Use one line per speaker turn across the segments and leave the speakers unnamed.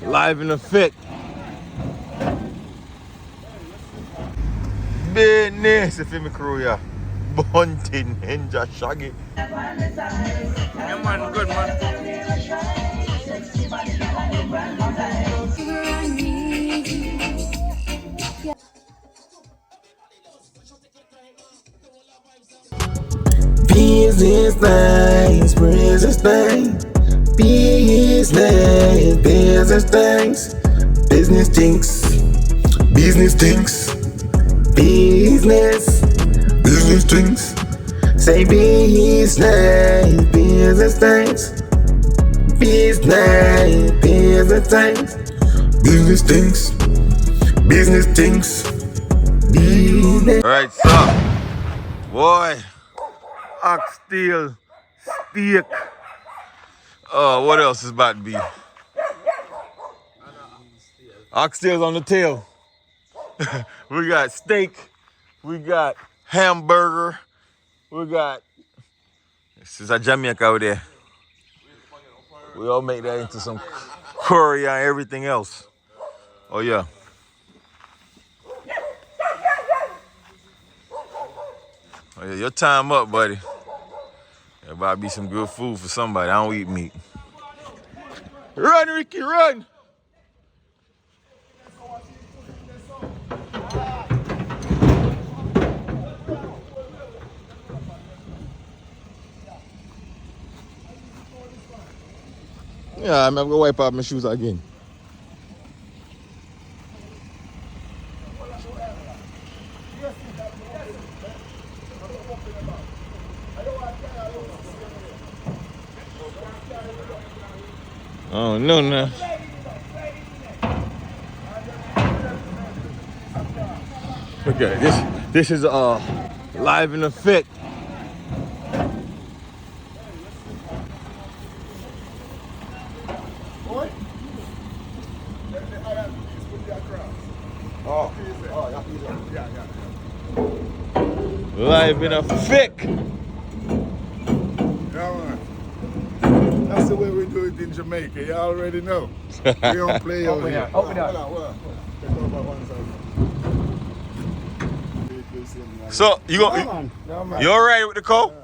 Live in effect. Business, if you crew, yeah. Bunting, Ninja, Shaggy. Yeah, man, good, man.
Business things, business things, business things, business things, business things, business things. Say business, business things, business things, business things, business things, business.
Alright, so, boy, oxtail, steak. What else is about to be? Oxtails on the tail. We got steak. We got hamburger. We got. This is a Jamaica over there. We all make that into some curry and everything else. Oh yeah. Oh yeah, your time up, buddy. There about to be some good food for somebody. I don't eat meat. Run, Ricky, run! Yeah, I'm gonna wipe out my shoes again. Oh no, no. Okay, this is live in effect. Live in effect.
Yeah, man. That's the way we do it in Jamaica. You already know. We don't play over here. Open up.
So you go? You all right with the call?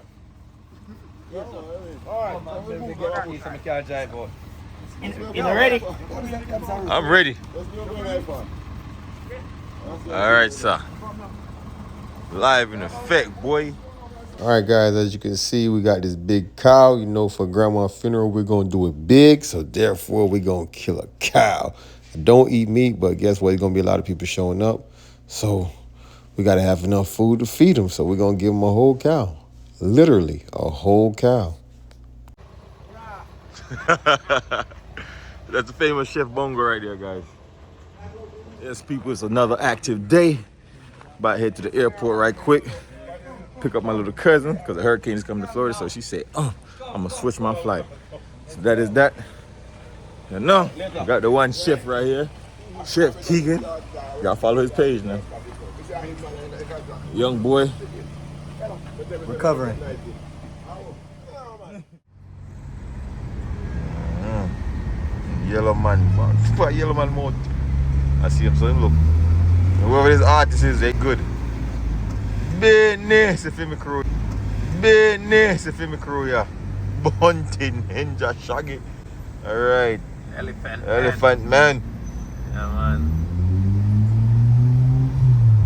You ready?
I'm ready. All right, sir. Live in effect, boy. All right, guys, as you can see, we got this big cow. You know, for grandma's funeral, we're going to do it big. So, therefore, we're going to kill a cow. I don't eat meat, but guess what? There's going to be a lot of people showing up. So, we got to have enough food to feed them. So, we're going to give them a whole cow. Literally, a whole cow. That's the famous Chef Bongo right there, guys. Yes, people, it's another active day. About to head to the airport right quick. Pick up my little cousin because the hurricane is coming to Florida. So she said, I'm going to switch my flight. So that is that. And now, I got the one chef right here. Chef Keegan. Y'all follow his page now. Young boy.
Recovering.
Yellow man. Yellow man mouth. I see him, so him look. Whoever this artist is, they good. Business, if you crew. Business, if you crew, yeah. Bunting, Ninja, Shaggy. Alright. Elephant man.
Yeah, man.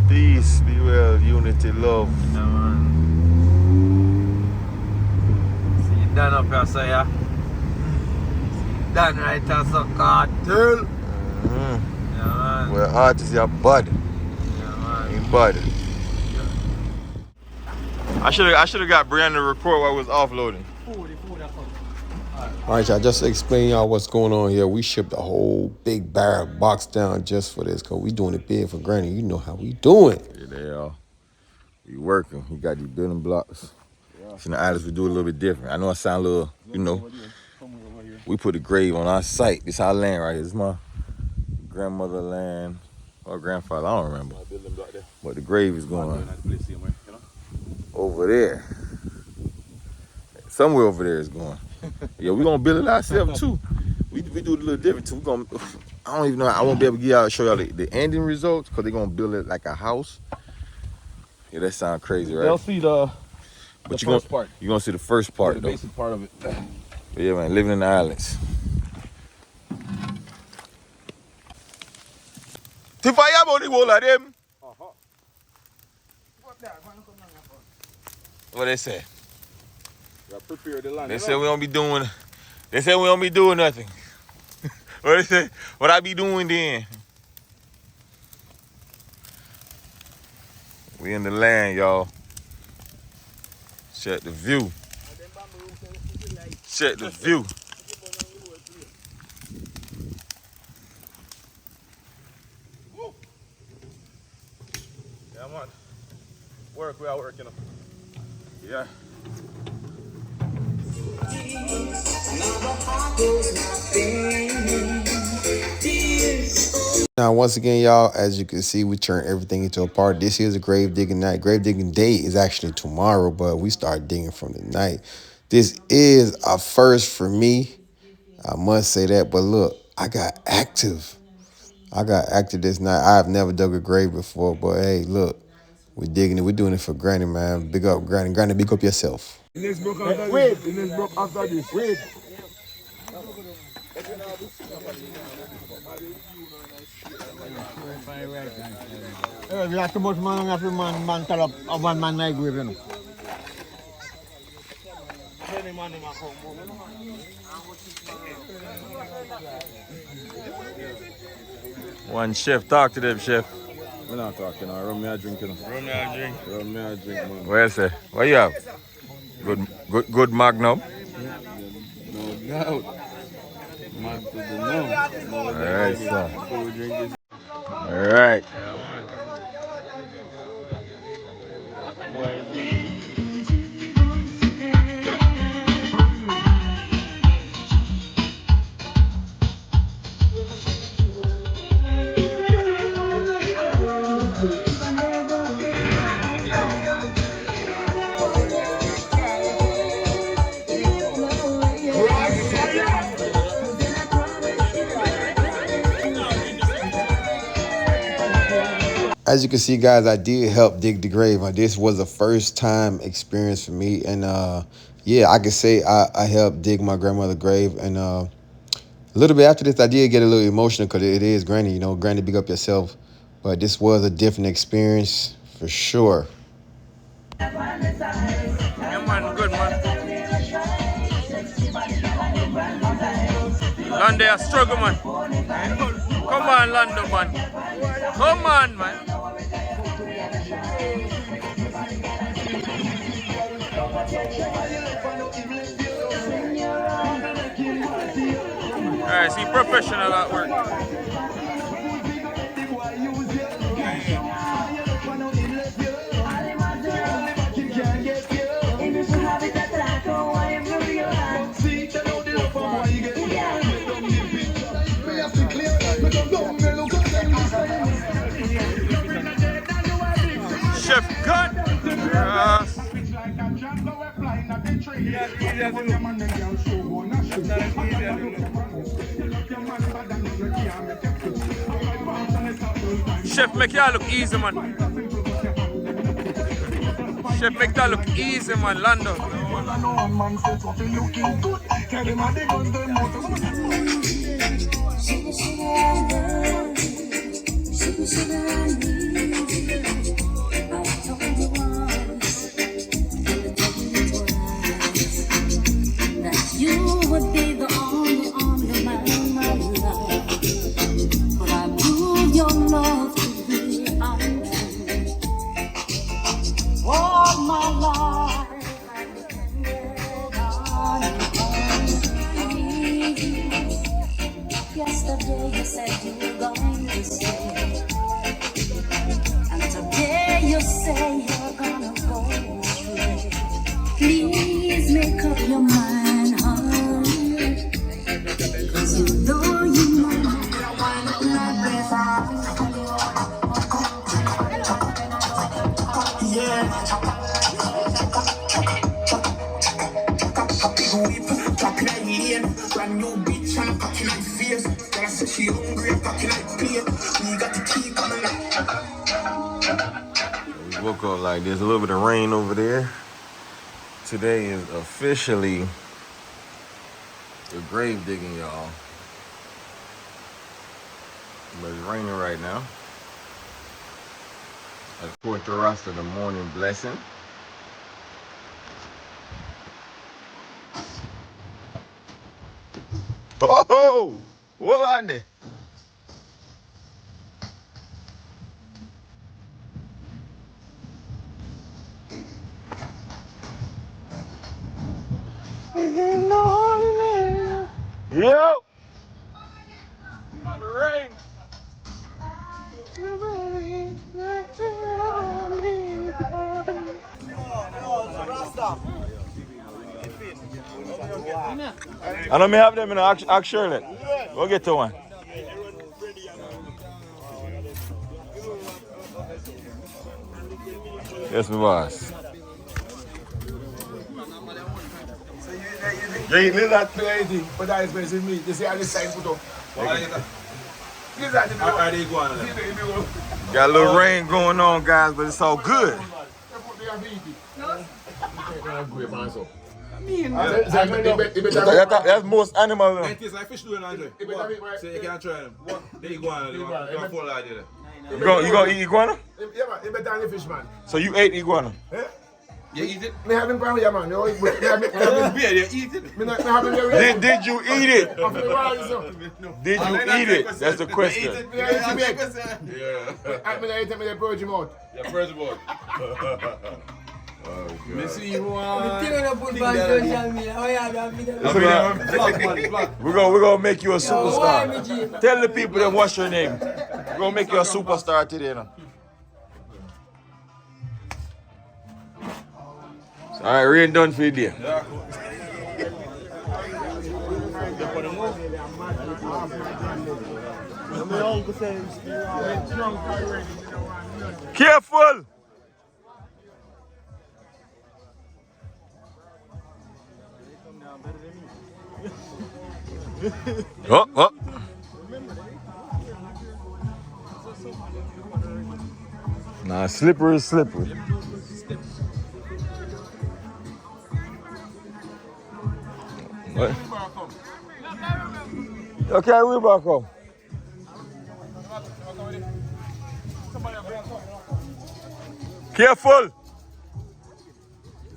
Peace, be well, unity, love.
Yeah, man. See you done up here, so yeah. Done right here, so cartel. Yeah, man.
Well, artists are bad.
Yeah, man.
Ain't bad. I should have got Brianna to report while I was offloading. All right, y'all, just to explain y'all what's going on here. We shipped a whole big barrel box down just for this, because we doing it big for Granny. You know how we doing. Yeah, they are. We working. We got these building blocks. Yeah. So in the islands, we do it a little bit different. I know I sound a little, you know, we put a grave on our site. This our land right here. This is my grandmother land or grandfather, I don't remember. But the grave is going over there. Somewhere over there is going. Yeah, we're gonna build it ourselves too. we do it a little different too. I don't even know. I won't be able to show y'all the ending results because they're gonna build it like a house. Yeah, that sounds crazy, right?
They'll see the first part.
You're gonna see the first part,
the
though.
basic part of it.
But yeah, man, living in the islands. Tifaya body wall of them. What they say?
Prepare the land.
They say we don't be doing. They say we don't be doing nothing. What they say? What I be doing then? We in the land, y'all. Check the view. Check the view.
Yeah, man. Work, we are working.
Yeah. Now, once again, y'all, as you can see, we turned everything into a party. This is a grave digging night. Grave digging day is actually tomorrow, but we start digging from the night. This is a first for me. I must say that. But look, I got active. This night. I've never dug a grave before, but hey, look, we're digging it. We're doing it for Granny, man. Big up, Granny. Granny, big up yourself.
The next block after this. The next block after this. Wait.
We have too much man after man tell up a one man like grave, you know.
One chef, talk to them, chef.
We're not talking. Run me a drink, you know. Run me a drink, man.
Where's it? What you have? Good Magnum.
No doubt. Man to the no.
All right, sir. All right. As you can see, guys, I did help dig the grave. This was a first time experience for me. And yeah, I can say I helped dig my grandmother's grave. And a little bit after this, I did get a little emotional because it is Granny. You know, Granny, big up yourself. But this was a different experience for sure.
Yeah, man, good, man. London, a struggle, man. Come on, London, man. Come on, man. Alright, see, professional at work. Chef Gun. Yes. Chef, make y'all look easy, man. Chef, make that look easy, man. Lando.
You would be the only man, my love. But I proved your love to be untrue. All my life I depended on you. Yesterday you said you were going to stay, and today you say you're gonna go astray. Please make up your mind, honey, 'cause you know
We woke up like there's a little bit of rain over there. Today is officially the grave digging, y'all. But it's raining right now. Of course, the rest of the morning blessing. Oh, what on there? Yo! Rain! I don't have them in the Charlotte. We'll get to one. Yes, my boss.
Yeah, you little that crazy, but that expensive meat. You see how this side put up.
Got a little rain going on, guys, but it's all good. That's most animal.
It tastes like fish doing Andre. So you can't try them. The iguana, you can't fall out there.
You gonna eat iguana?
Yeah, man, you better than the fish, man.
So you ate iguana?
You eat it?
Me have him from here, man. You
eat it.
Did you eat it? Did you eat it? That's the question.
Yeah.
I'm going to eat the purge him out.
Yeah, first of all.
Me see you one.
We're gonna make you a superstar. Tell the people then what's your name. We're gonna make you a superstar today, now. All right, rain done for you there. Careful! Oh. Nah, slippery is slippery. What? Okay, we're back home. Careful!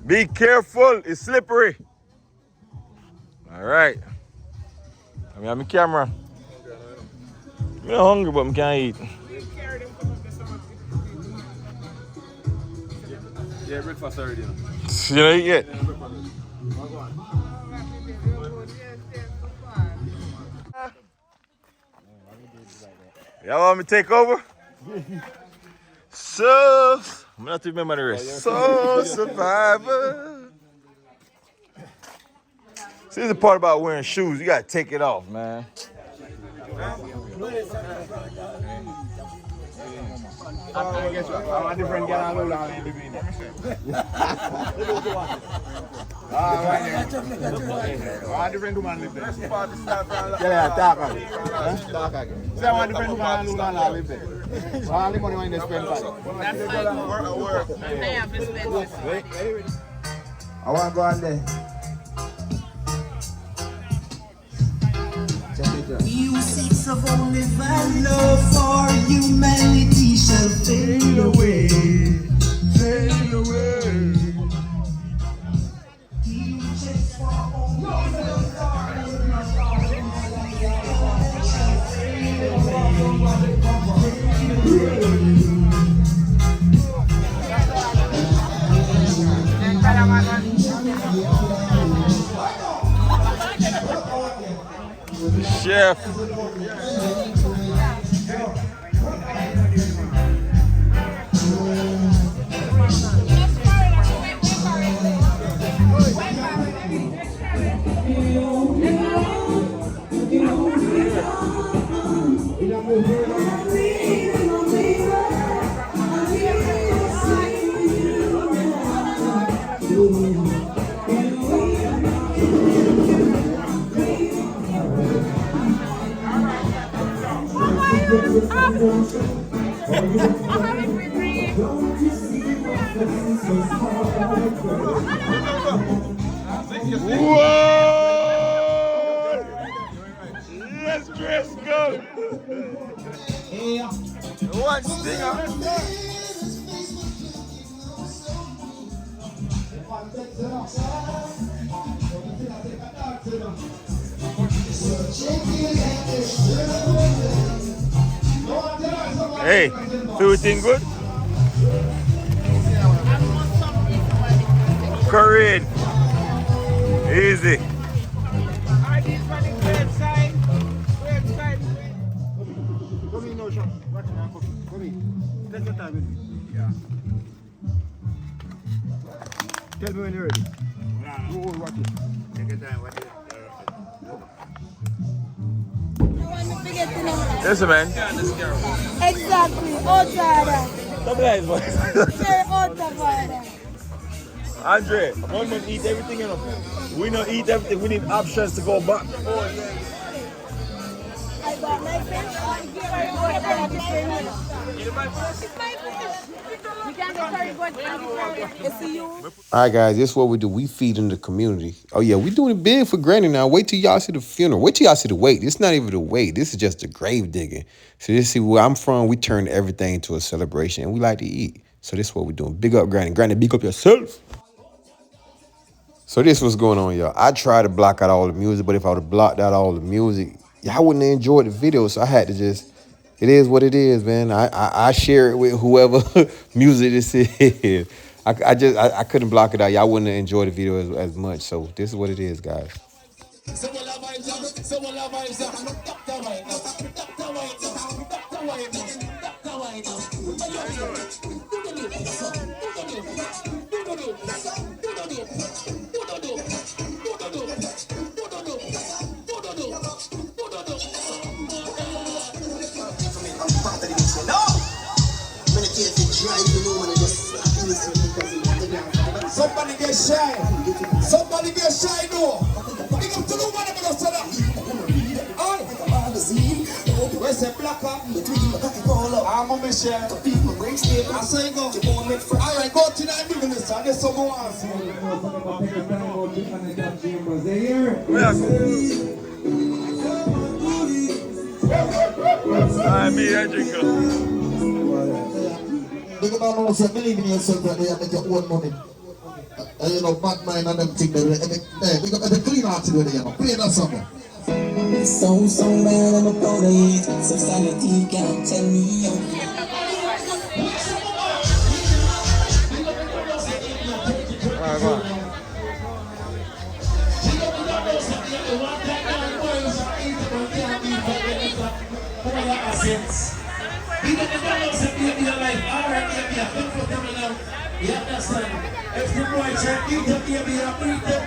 Be careful, it's slippery. All right. I have my camera. I'm not hungry, but I can't eat.
Yeah, breakfast already.
You don't eat yet? Y'all want me to take over? So, I'm not to remember the rest. So, survivor. See, the part about wearing shoes. You gotta take it off, man.
I guess I'm a different girl and all in the beginning. A different woman live there. Yeah, dark again. Dark again. Say I different woman and all live there. All the money when they spend back. I want to go on there.
Music's of only value for humanity shall fade away. Fade away.
Chef. Whoa! Let's dress go. One stinger. Hey, everything good? Corinne. Easy.
Come in now, Sean. Watch me, I'm cooking. Come in. Take your time with me. Yeah. Tell me when you're ready. You all watch it. Take your time, watch it.
Listen, man.
Exactly, outside.
Stop that, boy.
They're outside.
Andre, one man eat everything, you know. We don't eat everything. We need options to go back.
I got my fish. You can't get very good. You see you?
All right, guys, this is what we do. We feed in the community. Oh, yeah, we doing it big for Granny now. Wait till y'all see the funeral. Wait till y'all see the wake. This is not even the wake. This is just the grave digging. So this see where I'm from, we turn everything into a celebration, and we like to eat. So this is what we're doing. Big up Granny. Granny, big up yourself. So this what's going on, y'all. I tried to block out all the music, but if I would have blocked out all the music, y'all wouldn't have enjoyed the video. So I had to just, it is what it is, man. I share it with whoever music this is. I couldn't block it out. Y'all wouldn't have enjoyed the video as much. So this is what it is, guys.
Somebody get shy. Somebody get shy now. Big up to the one of us. Where's the black up? I'm a mission. I say go. All right, go to that business. I guess so go on.
I mean, I drink
Look at all those believe in yourself that they make your own money. You know, bad mind and them things. We got the clean out to do there. Play that song.
So bad I'm a proud of it. Society can't tell me
You understand? If the boy check you to give me a free blood,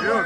Yo,